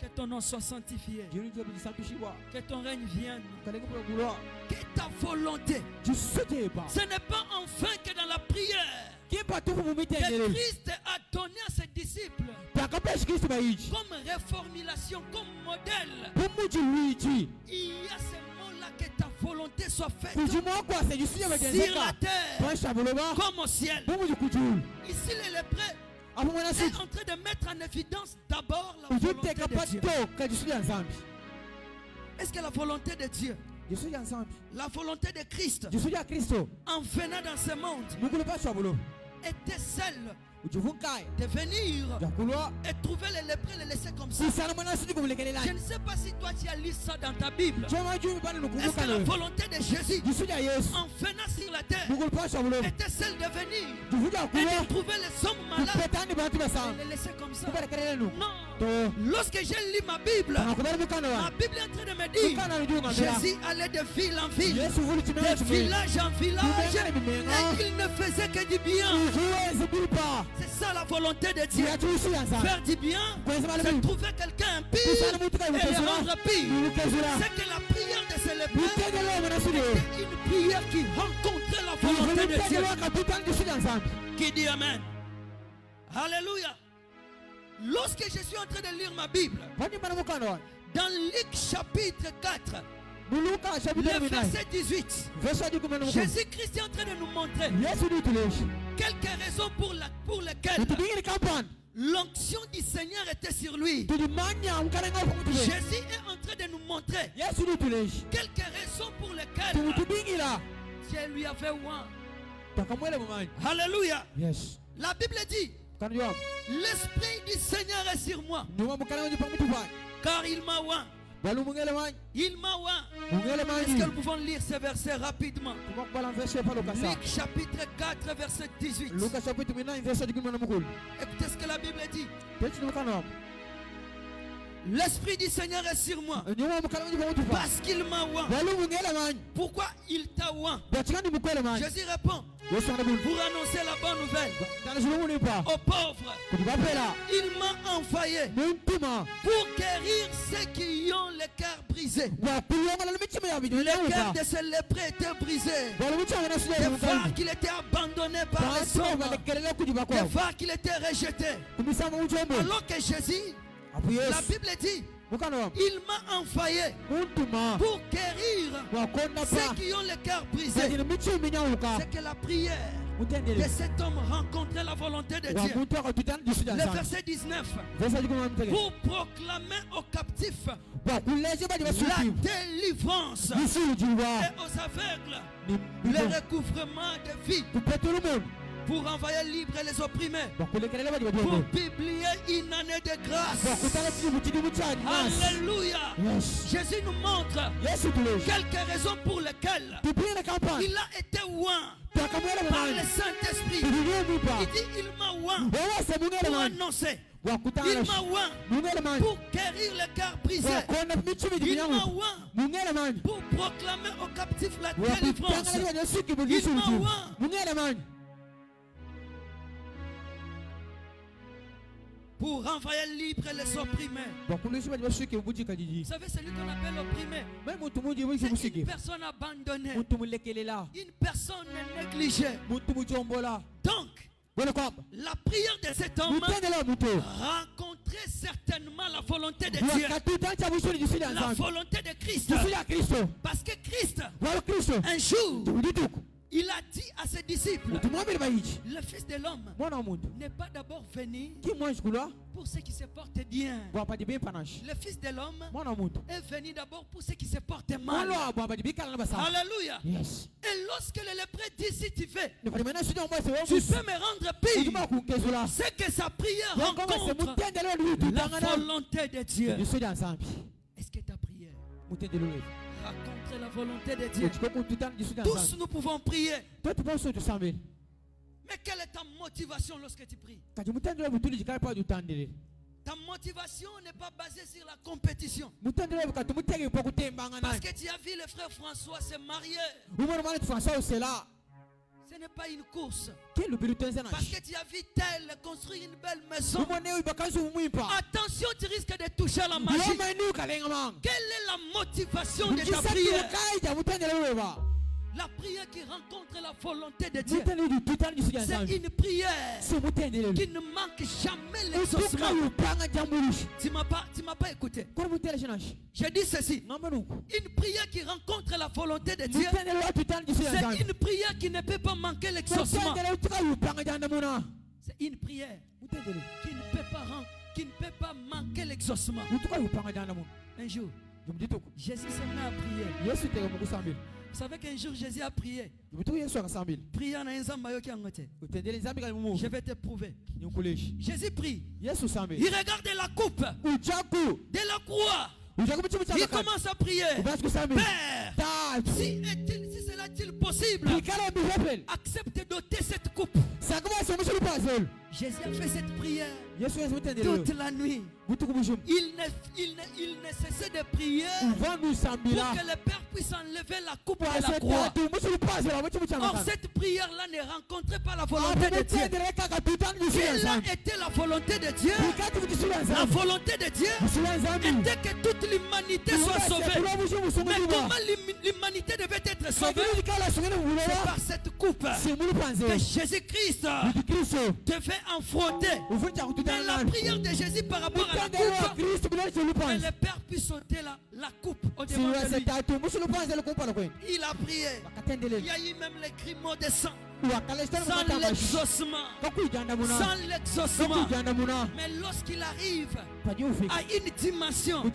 que ton nom soit sanctifié, que ton règne vienne, que ta volonté, ce n'est pas enfin que dans la prière que Christ a donné à ses disciples comme réformulation, comme modèle. Il y a ce mot-là, que ta volonté soit faite sur la terre comme au ciel. Ici les lépreux est en train de mettre en évidence d'abord la volonté de Dieu. Est-ce que la volonté de Dieu, la volonté de Christ, en venant dans ce monde, était celle de venir et trouver les lépreux, les laisser comme ça? Je ne sais pas si toi tu as lu ça dans ta Bible. Est-ce que la volonté de Jésus en venant sur la terre était celle de venir et de trouver les hommes malades et les laisser comme ça? Non. Lorsque j'ai lu ma Bible est en train de me dire Jésus allait de ville en ville, de village en village, et il ne faisait que du bien. C'est ça la volonté de Dieu. Faire du bien, c'est trouver quelqu'un impie et le rendre pire. C'est que la prière de ces lépreux était une prière qui rencontrait la volonté de Dieu. Qui dit Amen? Alléluia. Lorsque je suis en train de lire ma Bible, dans Luc chapitre 4, le verset 18, Jésus-Christ est en train de nous montrer quelques raisons pour lesquelles l'onction du Seigneur était sur lui. Jésus est en train de nous montrer quelques raisons pour lesquelles Dieu lui avait oint. Alléluia. La Bible dit, l'Esprit du Seigneur est sur moi, car il m'a oint. Il m'a oint. Est-ce que nous pouvons lire ce verset rapidement? Luc chapitre 4 verset 18. Écoutez ce que la Bible dit. L'Esprit du Seigneur est sur moi parce qu'il m'a oint. Pourquoi il t'a oint? Jésus répond, pour annoncer la bonne nouvelle aux pauvres. Il m'a envoyé pour guérir ceux qui ont le cœur brisé. Le cœur de ce lépreux était brisé. De voir qu'il était abandonné par les hommes, de voir qu'il était rejeté. Alors que Jésus, la Bible dit, il m'a envoyé pour guérir ceux qui ont le cœur brisé. C'est que la prière de cet homme rencontrait la volonté de Dieu. Le verset 19, pour proclamer aux captifs la délivrance et aux aveugles le recouvrement de vie, pour envoyer libre les opprimés, pour publier une année de grâce. Alléluia. Jésus nous montre quelques raisons pour lesquelles il a été oint par le Saint-Esprit. Il dit, il m'a oint pour annoncer. Il m'a oint pour guérir le cœur brisé. Il m'a oint pour proclamer aux captifs la délivrance. Il m'a oint pour renvoyer libre les opprimés. Vous savez, celui qu'on appelle opprimé, c'est une personne abandonnée, une personne négligée. Donc, la prière de cet homme rencontrait certainement la volonté de Dieu, la volonté de Christ. Parce que Christ, un jour, Il a dit à ses disciples, le Fils de l'homme n'est pas d'abord venu pour ceux qui se portent bien. Le Fils de l'homme est venu d'abord pour ceux qui se portent mal. Alléluia. Yes. Et lorsque le lépreux dit, si tu veux, tu peux me rendre pire, c'est que sa prière rencontre la volonté de Dieu. Est-ce que ta prière rencontre la volonté de Dieu? Tous nous pouvons prier. Mais quelle est ta motivation lorsque tu pries? Ta motivation n'est pas basée sur la compétition. Parce que tu as vu le frère François se marier. Ce n'est pas une course. Parce que tu as vu tel construire une belle maison. Attention, tu risques de toucher la magie. Quelle est la motivation de ta prière? La prière qui rencontre la volonté de Dieu, c'est une prière qui ne manque jamais l'exaucement. Tu m'as pas écouté. Je dis ceci. Une prière qui rencontre la volonté de Dieu, c'est une prière qui ne peut pas manquer l'exaucement. C'est une prière qui ne peut pas manquer l'exaucement. Un jour, Jésus s'est mis à prier. Vous savez qu'un jour Jésus a prié. Prier en un je vais te prouver. Jésus prie. Il regarde la coupe de la croix. Il commence à prier. Père, si cela est-il possible, accepte d'ôter cette coupe. Jésus a fait cette prière toute la nuit. Il ne cessait de prier pour que le Père puisse enlever la coupe de la croix. Or, cette prière-là ne rencontrait pas la volonté de Dieu. Quelle a été la volonté de Dieu? La volonté de Dieu était que toute l'humanité soit sauvée. Mais comment l'humanité devait être sauvée? C'est par cette coupe que Jésus-Christ devait affronter. Dans la prière de Jésus par rapport à la coupe, que le Père puisse ôter la coupe au devant de lui. Il a prié. Il y a eu même les cris de sang. Sans l'exaucement. Mais lorsqu'il arrive à une dimension où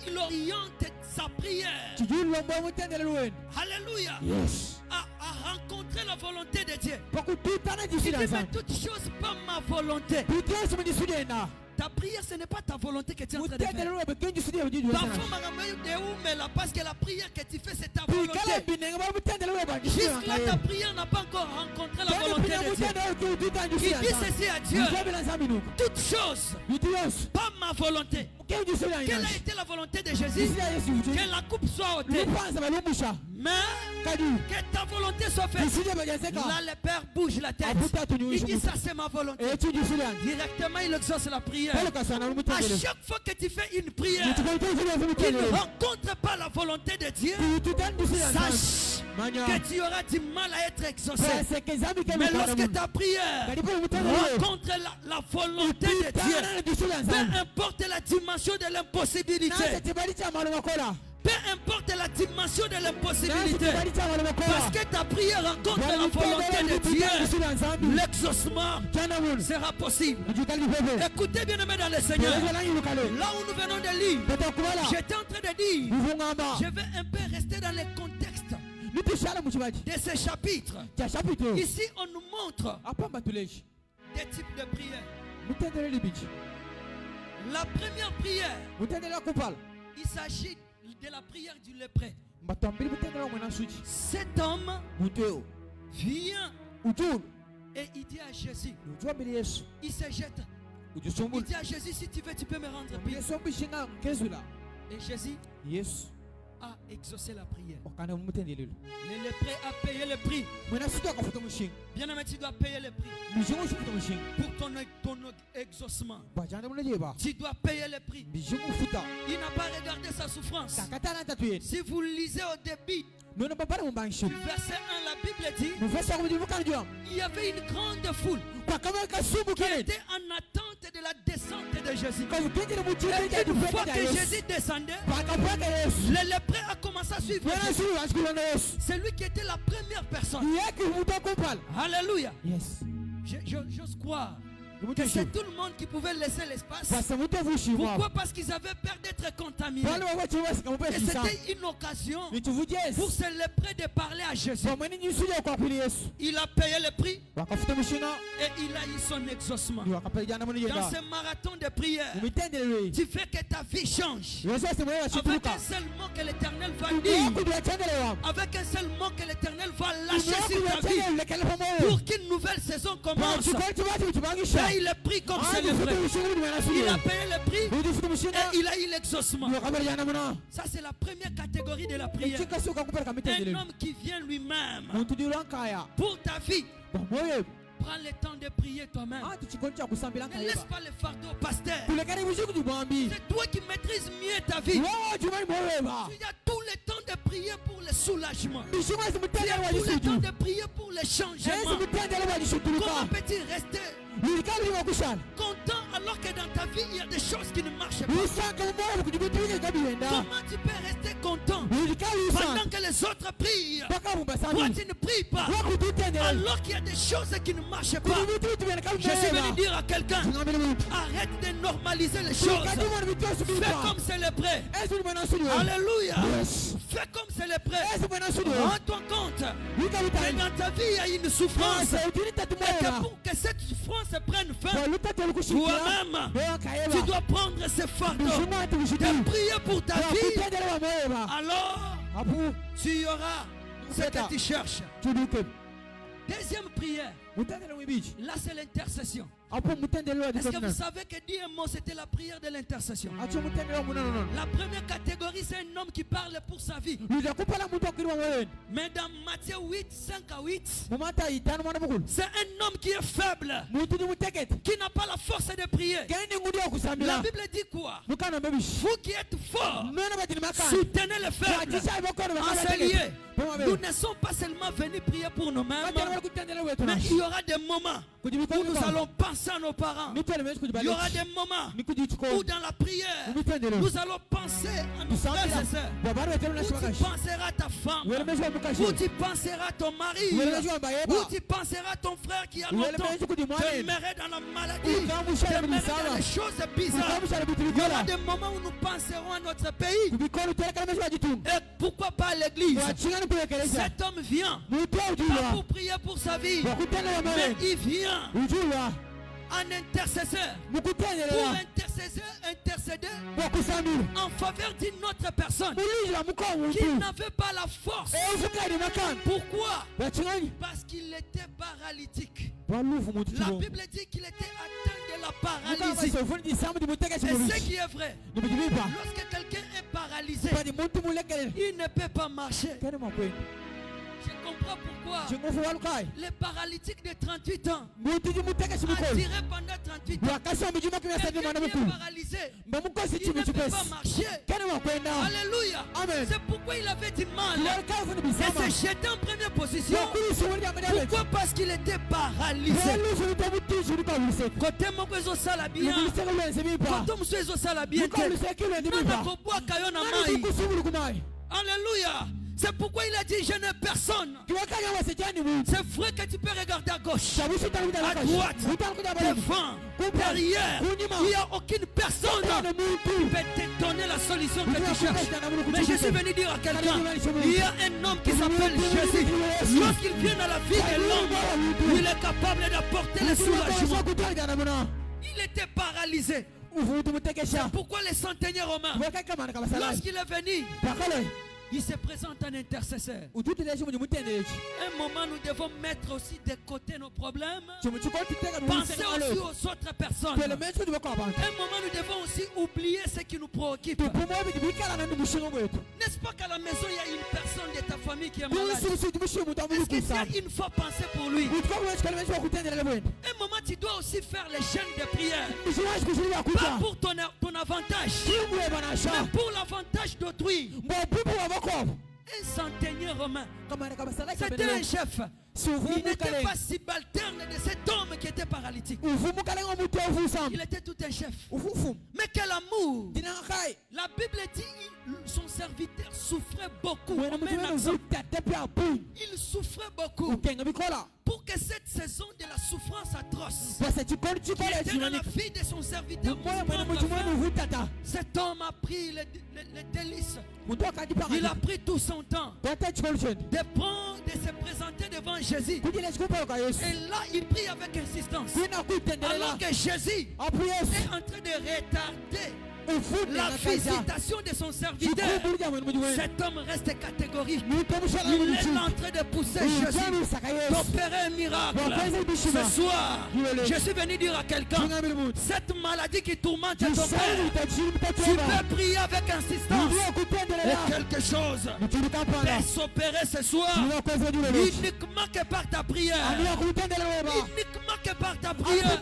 il oriente sa prière, alléluia, à rencontrer la volonté de Dieu. Il dit, mais toute chose pas ma volonté. Ta prière, ce n'est pas ta volonté que tu es en train de faire. Parce que la prière que tu fais, c'est ta volonté. Jusque-là, ta prière n'a pas encore rencontré la volonté de Dieu. Il dit ceci à Dieu. Toute chose, pas ma volonté. Quelle a été la volonté de Jésus? Que la coupe soit ôtée. Mais que ta volonté soit faite. Là, le Père bouge la tête. Il dit, ça c'est ma volonté. Directement, il exauce la prière. À chaque fois que tu fais une prière qui ne rencontre pas la volonté de Dieu, sache que tu auras du mal à être exaucé. Mais lorsque ta prière rencontre la volonté de Dieu, peu importe la dimension de l'impossibilité, peu importe la dimension de l'impossibilité, parce que ta prière rencontre la volonté de Dieu, l'exaucement sera possible. Écoutez bien aimé dans le Seigneur, là où nous venons de lire, j'étais en train de dire, je vais un peu rester dans le contexte de ce chapitre. Ici on nous montre des types de prières. La première prière, il s'agit de la prière du lépreux. Cet homme vient et il dit à Jésus, il se jette. Il dit à Jésus, si tu veux, tu peux me rendre pire. Et Jésus a exaucé la prière. Le lépreux a payé le prix. Bien aimé, tu dois payer le prix pour ton exaucement. Tu dois payer le prix. Il n'a pas regardé sa souffrance. Si vous lisez au début du verset 1, la Bible dit il y avait une grande foule qui était en attente de la descente de Jésus. Et une fois que Jésus descendait, le lépreux a commencé commence à suivre c'est lui qui était la première personne. Alléluia. Yes. J'ose croire que c'est tout le monde qui pouvait laisser l'espace. Pourquoi? Parce qu'ils avaient peur d'être contaminés. Et c'était une occasion pour se léper de parler à Jésus. Il a payé le prix et il a eu son exaucement. Dans ce marathon de prière, tu fais que ta vie change. Avec un seul mot que l'Éternel va dire, avec un seul mot que l'Éternel va lâcher sur ta vie pour qu'une nouvelle saison commence. Paye le prix comme c'est le vrai. Il a payé le prix et il a eu l'exaucement. Ça c'est la première catégorie de la prière. Un homme qui vient lui-même pour ta vie. Prends le temps de prier toi-même. Ne laisse pas le fardeau au pasteur. C'est toi qui maîtrises mieux ta vie. Tu as tout le temps de prier pour le soulagement. Tu as tout le temps de prier pour le changement. Comment peux-tu rester content alors que dans ta vie il y a des choses qui ne marchent pas? Comment tu peux rester content pendant que les autres prient? Toi tu ne pries pas alors qu'il y a des choses qui ne marchent pas. Je suis venu dire à quelqu'un, arrête de normaliser les choses. Fais comme célébrer. Alléluia. Fais comme célébrer. Rends-toi compte que dans ta vie il y a une souffrance et que pour que cette souffrance prenne fin, toi-même tu dois prendre ce fardeau de prier pour ta vie. Alors tu auras ce que tu cherches. Deuxième prière, là c'est l'intercession. Est-ce que vous savez que Dieu et moi c'était la prière de l'intercession? La première catégorie c'est un homme qui parle pour sa vie. Mais dans Matthieu 8, 5 à 8, c'est un homme qui est faible, qui n'a pas la force de prier. La Bible dit quoi? Vous qui êtes forts, soutenez les faibles. En ce lieu, nous ne sommes pas seulement venus prier pour nous-mêmes, mais il y aura des moments où nous allons penser à nos parents. Il y aura des moments où dans la prière nous allons penser à nos frères et sœurs. Où tu penseras à ta femme, où tu penseras à ton mari, où tu penseras à ton frère qui a longtemps demeuré dans la maladie, demeuré dans les choses bizarres. Il y aura des moments où nous penserons à notre pays. Et pourquoi pas à l'église? Cet homme vient pas pour prier pour sa vie, mais il vient en intercesseur pour intercéder en faveur d'une autre personne qui n'avait pas la force. Pourquoi? Parce qu'il était paralytique. La Bible dit qu'il était atteint de la paralysie. Et ce qui est vrai, lorsque quelqu'un est paralysé, il ne peut pas marcher. Je comprends pourquoi les paralytiques de 38 ans attirés pendant 38 ans, quelqu'un qui est paralysé, il ne peut pas marcher. Alléluia. C'est pourquoi il avait du mal et s'est jeté en première position. Pourquoi? Parce qu'il était paralysé. Côté mon cousin Salabien, côté mon cousin Salabien, alléluia. C'est pourquoi il a dit je n'ai personne. C'est vrai que tu peux regarder à gauche, à droite, devant, derrière. Il n'y a aucune personne qui peut te donner la solution que tu cherches. Mais je suis venu dire à quelqu'un, il y a un homme qui s'appelle Jésus. Lorsqu'il vient dans la vie de l'homme, il est capable d'apporter le soulagement. Il était paralysé. C'est pourquoi les centeniers romains, lorsqu'il est venu, il se présente en intercesseur. Un moment, nous devons mettre aussi de côté nos problèmes. Penser aussi aux autres personnes. Un moment, nous devons aussi oublier ce qui nous préoccupe. N'est-ce pas qu'à la maison, il y a une personne de ta famille qui est malade? Est-ce que tu as une fois pensé pour lui? Un moment, tu dois aussi faire les chaînes de prière. Pas pour ton avantage, mais pour l'avantage d'autrui. Un centenier romain, c'était un chef. Il n'était pas subalterne de cet homme qui était paralytique. Il était tout un chef. Mais quel amour! La Bible dit son serviteur souffrait beaucoup. Il souffrait beaucoup. Pour que cette saison de la souffrance atroce qui était dans la vie de son serviteur, cet homme a pris les délices. Il a pris tout son temps de prendre, de se présenter devant Jésus. Et là, il prie avec insistance. Alors que Jésus est en train de retarder la visitation de son serviteur, cet homme reste catégorique. Il est en train de pousser Jésus d'opérer un miracle. Ce soir, je suis venu dire à quelqu'un, cette maladie qui tourmente ton père, tu peux prier avec insistance et quelque chose peut s'opérer ce soir uniquement que par ta prière. Uniquement que par ta prière.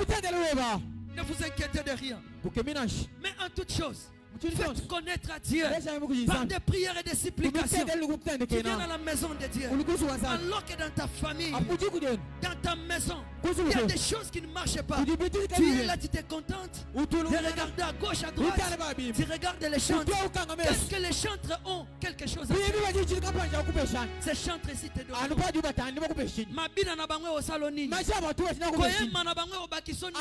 Ne vous inquiétez de rien. Mais en toute chose, faites connaître à Dieu par des prières et des supplications qui viennent à la maison de Dieu. Alors que dans ta famille, dans ta maison, il y a des choses qui ne marchent pas. Tu es là, tu te contentes de regarder à gauche, à droite. Tu regardes les chantres. Qu'est-ce que les chantres ont? Quelque chose à dire. Ces chantres-ci te donnent. Mabina na bangwe au saloni. Koyema na bangwe au bakisoni.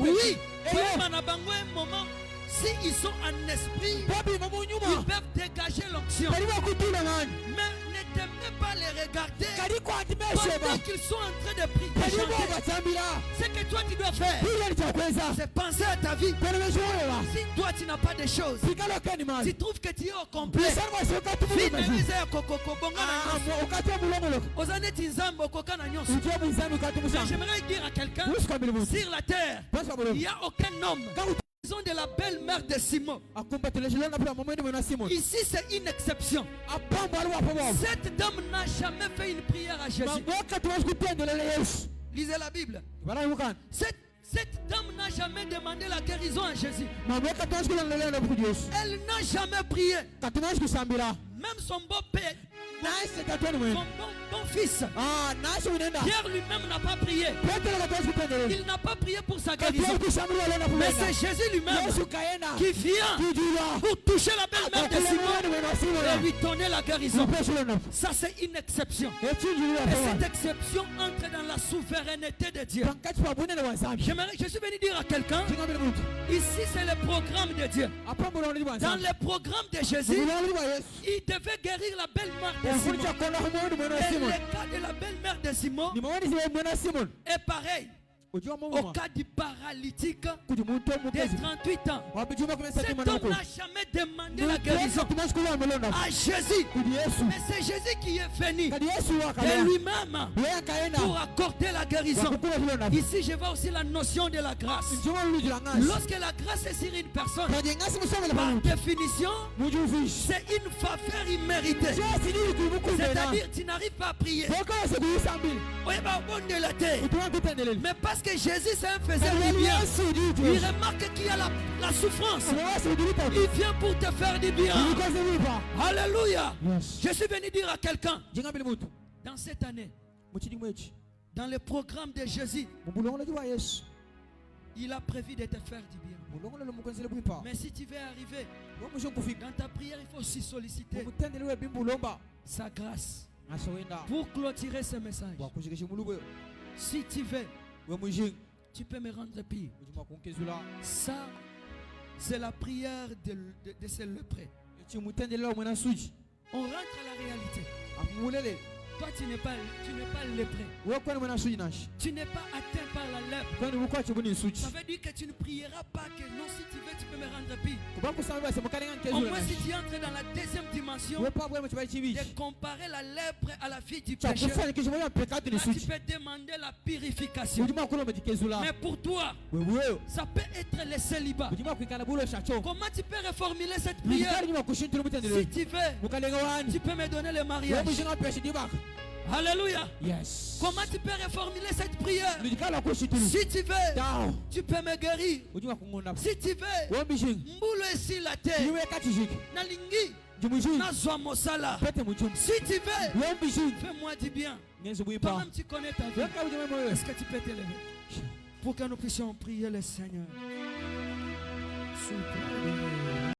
Oui, koyema na bangwe moment. S'ils sont en esprit, ils peuvent dégager l'onction. Mais ne t'aimez pas les regarder pendant qu'ils sont en train de prier. Ce que toi tu dois faire, c'est penser à ta vie. Si toi tu n'as pas de choses, tu trouves que tu es au complet. J'aimerais dire à quelqu'un, sur la terre, il n'y a aucun homme de la belle-mère de Simon. Ici c'est une exception. Cette dame n'a jamais fait une prière à Jésus. Lisez la Bible. Cette dame n'a jamais demandé la guérison à Jésus. Elle n'a jamais prié. Même son beau-père, son bon fils, Pierre lui-même n'a pas prié. Il n'a pas prié pour sa guérison. Mais c'est Jésus lui-même qui vient pour toucher la belle-mère de Simon et lui donner la guérison. Ça c'est une exception. Et cette exception entre dans la souveraineté de Dieu. Je suis venu dire à quelqu'un, ici c'est le programme de Dieu. Dans le programme de Jésus, il devait guérir la belle-mère de Simon. Et le cas de la belle-mère de Simon est pareil. Au cas du paralytique de 38 ans, cet homme n'a jamais demandé la guérison à Jésus. Mais c'est Jésus qui est venu de lui-même pour accorder la guérison. Ici, je vois aussi la notion de la grâce. Lorsque la grâce est sur une personne, par définition, c'est une faveur imméritée. C'est-à-dire tu n'arrives pas à prier. Mais parce que Jésus c'est un faiseur du bien, il remarque qu'il y a la souffrance. Il vient pour te faire du bien. Alléluia. Je suis venu dire à quelqu'un, dans cette année, dans le programme de Jésus, il a prévu de te faire du bien. Mais si tu veux arriver dans ta prière, il faut aussi solliciter sa grâce pour clôturer ce message. Si tu veux, tu peux me rendre pire. Ça, c'est la prière de ce lépreux. On rentre à la réalité. Toi, tu n'es pas lépreux. Tu n'es pas atteint par la lèpre. Ça veut dire que tu ne prieras pas que non, si tu veux, tu peux me rendre pire. Au moins, si tu entres dans la deuxième dimension, de comparer la lèpre à la vie du péché, là, tu peux demander la purification. Mais pour toi, ça peut être le célibat. Comment tu peux reformuler cette prière? Si tu veux, tu peux me donner le mariage. Alléluia. Yes. Comment tu peux reformuler cette prière? Si tu veux, tu peux me guérir. Si tu veux, mboule ici la terre. Nalingi. Si tu veux, fais-moi du bien. Toi-même tu connais ta vie. Est-ce que tu peux t'élever pour que nous puissions prier le Seigneur?